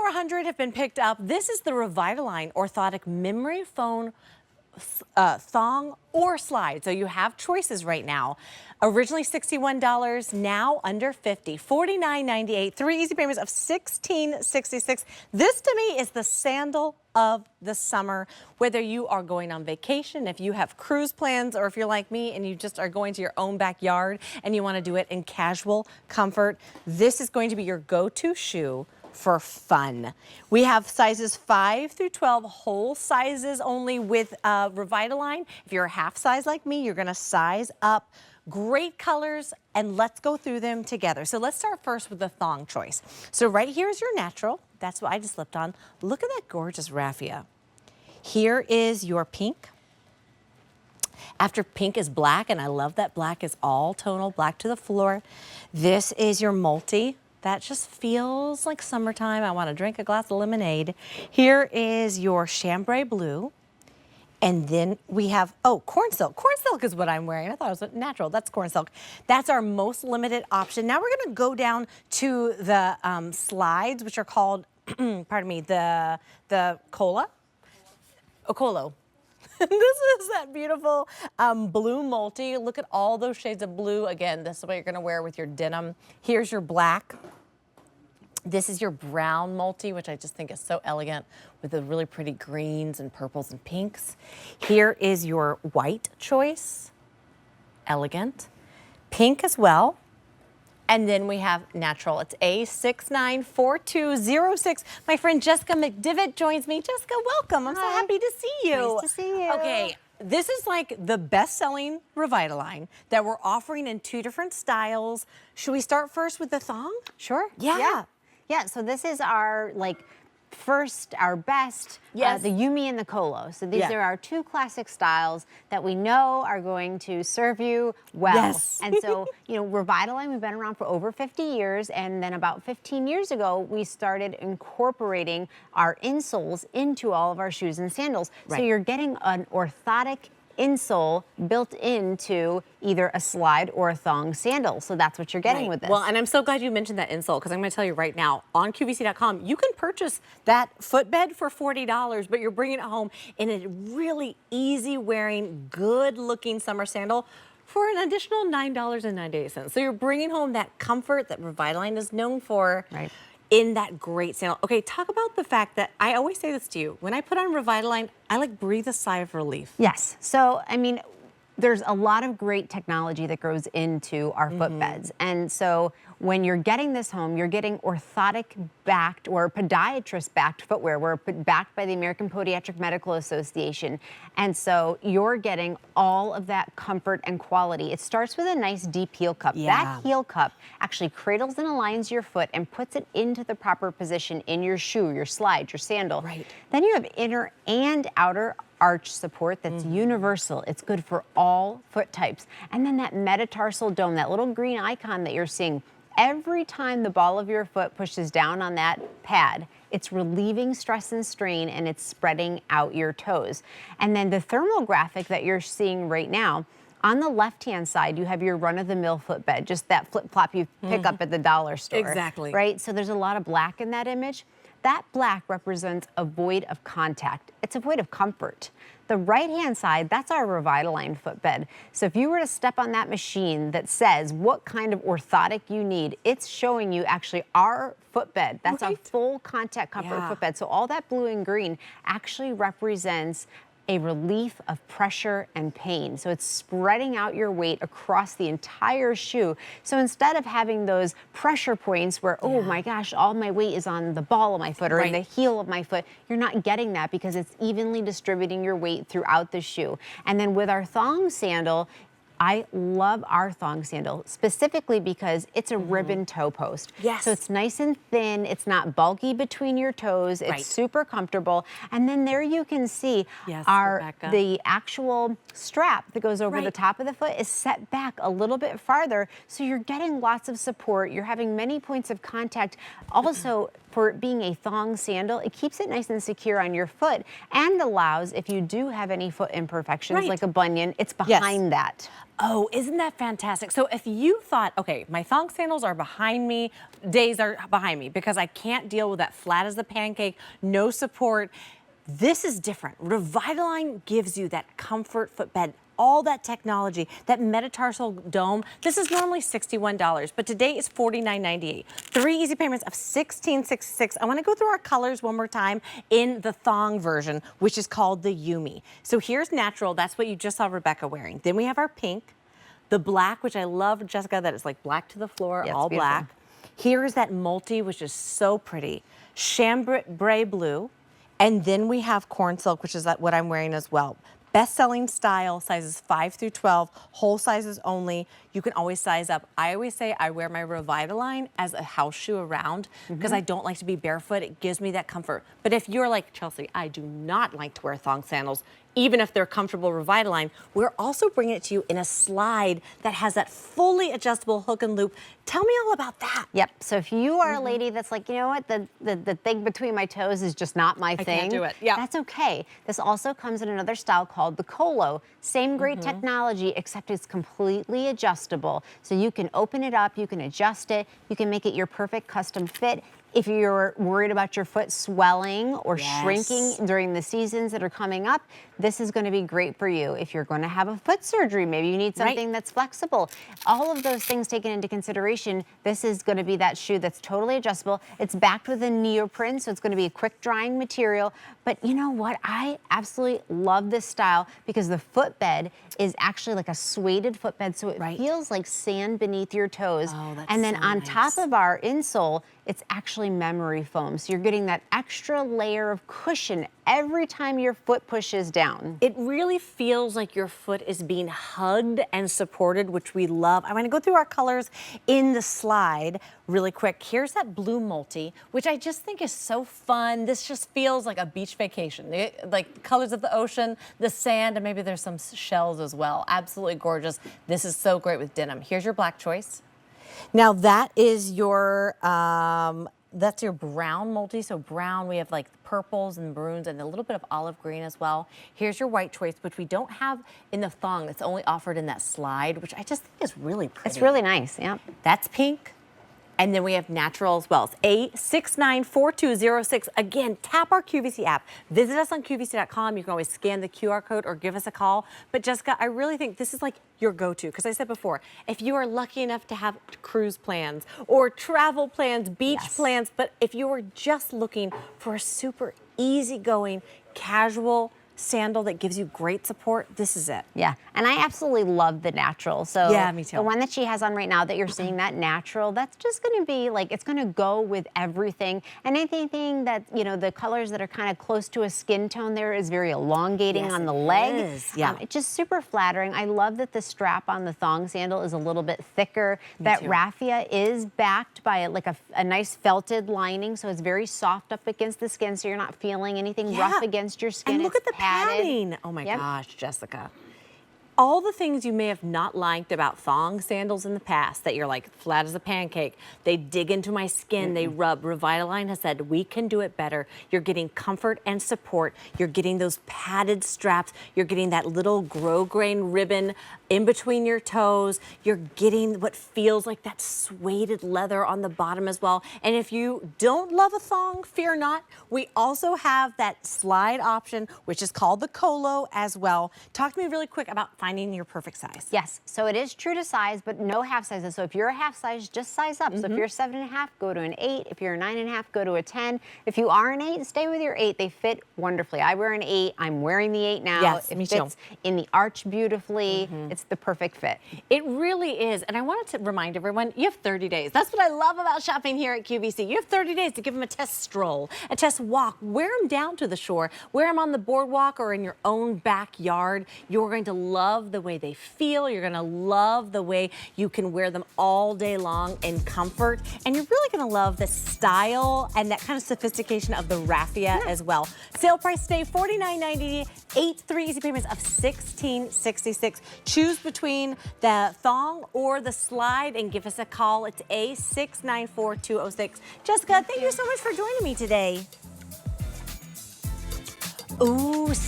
100 have been picked up. This is the Revitalign Orthotic Memory Foam thong or slide. So you have choices right now. Originally $61, now under $50, $49.98, 3 easy payments of $16.66. This to me is the sandal of the summer. Whether you are going on vacation, if you have cruise plans, or if you're like me and you just are going to your own backyard and you want to do it in casual comfort, this is going to be your go-to shoe for fun. We have sizes 5 through 12, whole sizes only with Revitalign. If you're a half size like me, you're gonna size up. Great colors, and let's go through them together. So let's start first with the thong choice. So right here is your natural. That's what I just slipped on. Look at that gorgeous raffia. Here is your pink. After pink is black, and I love that black is all tonal, black to the floor. This is your multi. That just feels like summertime. I want to drink a glass of lemonade. Here is your chambray blue. And then we have, oh, corn silk. Corn silk is what I'm wearing. I thought it was natural. That's corn silk. That's our most limited option. Now we're going to go down to the slides, which are called, pardon me, the cola. Ocolo. This is that beautiful blue multi. Look at all those shades of blue. Again, this is what you're going to wear with your denim. Here's your black. This is your brown multi, which I just think is so elegant with the really pretty greens and purples and pinks. Here is your white choice. Elegant. Pink as well. And then we have natural. It's A694206. My friend Jessica McDivitt joins me. Jessica, welcome. I'm so happy to see you. Nice to see you. Okay, this is like the best-selling Revitalign that we're offering in 2 different styles. Should we start first with the thong? Sure. Yeah. Yeah, so this is our our best, Yes. the Yumi and the Colo. So these are our 2 classic styles that we know are going to serve you well. Yes. And so, you know, Revitalign, we've been around for over 50 years, and then about 15 years ago, we started incorporating our insoles into all of our shoes and sandals. Right. So you're getting an orthotic insole built into either a slide or a thong sandal. So that's what you're getting with this. Well, and I'm so glad you mentioned that insole, because I'm going to tell you right now, on QVC.com, you can purchase that footbed for $40, but you're bringing it home in a really easy wearing, good looking summer sandal for an additional $9.98. So you're bringing home that comfort that Revitalign is known for. Right. In that great sandal. Okay, talk about the fact that I always say this to you. When I put on Revitalign, I like breathe a sigh of relief. Yes. So, I mean, there's a lot of great technology that goes into our footbeds. And so when you're getting this home, you're getting orthotic-backed or podiatrist-backed footwear. We're backed by the American Podiatric Medical Association. And so you're getting all of that comfort and quality. It starts with a nice deep heel cup. Yeah. That heel cup actually cradles and aligns your foot and puts it into the proper position in your shoe, your slide, your sandal. Right. Then you have inner and outer arch support that's universal. It's good for all foot types. And then that metatarsal dome, that little green icon that you're seeing, every time the ball of your foot pushes down on that pad, it's relieving stress and strain, and it's spreading out your toes. And then the thermal graphic that you're seeing right now, on the left-hand side, you have your run-of-the-mill footbed, just that flip-flop you pick up at the dollar store. Exactly. Right? So there's a lot of black in that image. That black represents a void of contact. It's a void of comfort. The right-hand side, that's our Revitalign footbed. So if you were to step on that machine that says what kind of orthotic you need, it's showing you actually our footbed. That's a full contact comfort footbed. So all that blue and green actually represents a relief of pressure and pain. So it's spreading out your weight across the entire shoe. So instead of having those pressure points where, oh my gosh, all my weight is on the ball of my foot or in the heel of my foot, you're not getting that because it's evenly distributing your weight throughout the shoe. And then with our thong sandal, I love our thong sandal specifically because it's a ribbon toe post. Yes. So it's nice and thin. It's not bulky between your toes. It's super comfortable. And then there you can see the actual strap that goes over the top of the foot is set back a little bit farther. So you're getting lots of support. You're having many points of contact. Also, for being a thong sandal, it keeps it nice and secure on your foot and allows, if you do have any foot imperfections like a bunion, it's behind that. Oh, isn't that fantastic? So if you thought, okay, my thong sandals are behind me, days are behind me because I can't deal with that flat as a pancake, no support, this is different. Revitalign gives you that comfort footbed, all that technology, that metatarsal dome. This is normally $61, but today it's $49.98. 3 easy payments of $16.66. I want to go through our colors one more time in the thong version, which is called the Yumi. So here's natural. That's what you just saw Rebecca wearing. Then we have our pink, the black, which I love, Jessica, that is like black to the floor, Yeah, all black. Here is that multi, which is so pretty. Chambray blue. And then we have corn silk, which is what I'm wearing as well. Best-selling style, sizes 5 through 12, whole sizes only. You can always size up. I always say I wear my Revitalign as a house shoe around because I don't like to be barefoot. It gives me that comfort. But if you're like, Chelsea, I do not like to wear thong sandals, even if they're comfortable Revitalign, we're also bringing it to you in a slide that has that fully adjustable hook and loop. Tell me all about that. Yep, so if you are a lady that's like, you know what, the thing between my toes is just not my thing. I can't do it, yeah. That's okay. This also comes in another style called the Colo. Same great technology, except it's completely adjustable. So you can open it up, you can adjust it, you can make it your perfect custom fit. If you're worried about your foot swelling or shrinking during the seasons that are coming up, this is going to be great for you. If you're going to have a foot surgery, maybe you need something that's flexible. All of those things taken into consideration, this is going to be that shoe that's totally adjustable. It's backed with a neoprene, so it's going to be a quick drying material. But you know what? I absolutely love this style because the footbed is actually like a suede footbed, so it feels like sand beneath your toes. Oh, that's and then so on nice. top of our insole, it's actually memory foam. So you're getting that extra layer of cushion every time your foot pushes down. It really feels like your foot is being hugged and supported, which we love. I'm gonna go through our colors in the slide really quick. Here's that blue multi, which I just think is so fun. This just feels like a beach vacation. Like colors of the ocean, the sand, and maybe there's some shells as well. Absolutely gorgeous. This is so great with denim. Here's your black choice. Now that is your, that's your brown multi. So brown, we have like purples and maroons and a little bit of olive green as well. Here's your white choice, which we don't have in the thong. It's only offered in that slide, which I just think is really pretty. It's really nice, yeah. That's pink. And then we have natural as well. It's A694206. Again, tap our QVC app. Visit us on QVC.com. You can always scan the QR code or give us a call. But Jessica, I really think this is like your go-to. Because I said before, if you are lucky enough to have cruise plans or travel plans, beach plans, but if you are just looking for a super easygoing, casual sandal that gives you great support, this is it. Yeah, and I absolutely love the natural. So yeah, me too. The one that she has on right now that you're seeing, that natural, that's just gonna be like, it's gonna go with everything. And anything that, you know, the colors that are kind of close to a skin tone there is very elongating on the leg. Yeah. It's just super flattering. I love that the strap on the thong sandal is a little bit thicker. That raffia is backed by a nice felted lining, so it's very soft up against the skin, so you're not feeling anything rough against your skin. And look at the padding. Oh my gosh, Jessica. All the things you may have not liked about thong sandals in the past that you're like flat as a pancake, they dig into my skin, they rub. Revitalign has said we can do it better. You're getting comfort and support. You're getting those padded straps. You're getting that little grosgrain ribbon in between your toes. You're getting what feels like that suede leather on the bottom as well. And if you don't love a thong, fear not. We also have that slide option, which is called the Colo as well. Talk to me really quick about finding your perfect size. Yes, so it is true to size, but no half sizes. So if you're a half size, just size up. So if you're a 7.5, go to an 8. If you're a 9.5, go to a 10. If you are an 8, stay with your 8. They fit wonderfully. I wear an 8. I'm wearing the 8 now. Yes, it me fits too. in the arch beautifully. It's the perfect fit. It really is. And I wanted to remind everyone, you have 30 days. That's what I love about shopping here at QVC. You have 30 days to give them a test stroll, a test walk. Wear them down to the shore. Wear them on the boardwalk or in your own backyard. You're going to love love the way they feel. You're gonna love the way you can wear them all day long in comfort. And you're really gonna love the style and that kind of sophistication of the raffia as well. Sale price today, $49.90, 3 easy payments of $16.66. Choose between the thong or the slide and give us a call. It's A694-206. Jessica, thank you so much for joining me today. Ooh,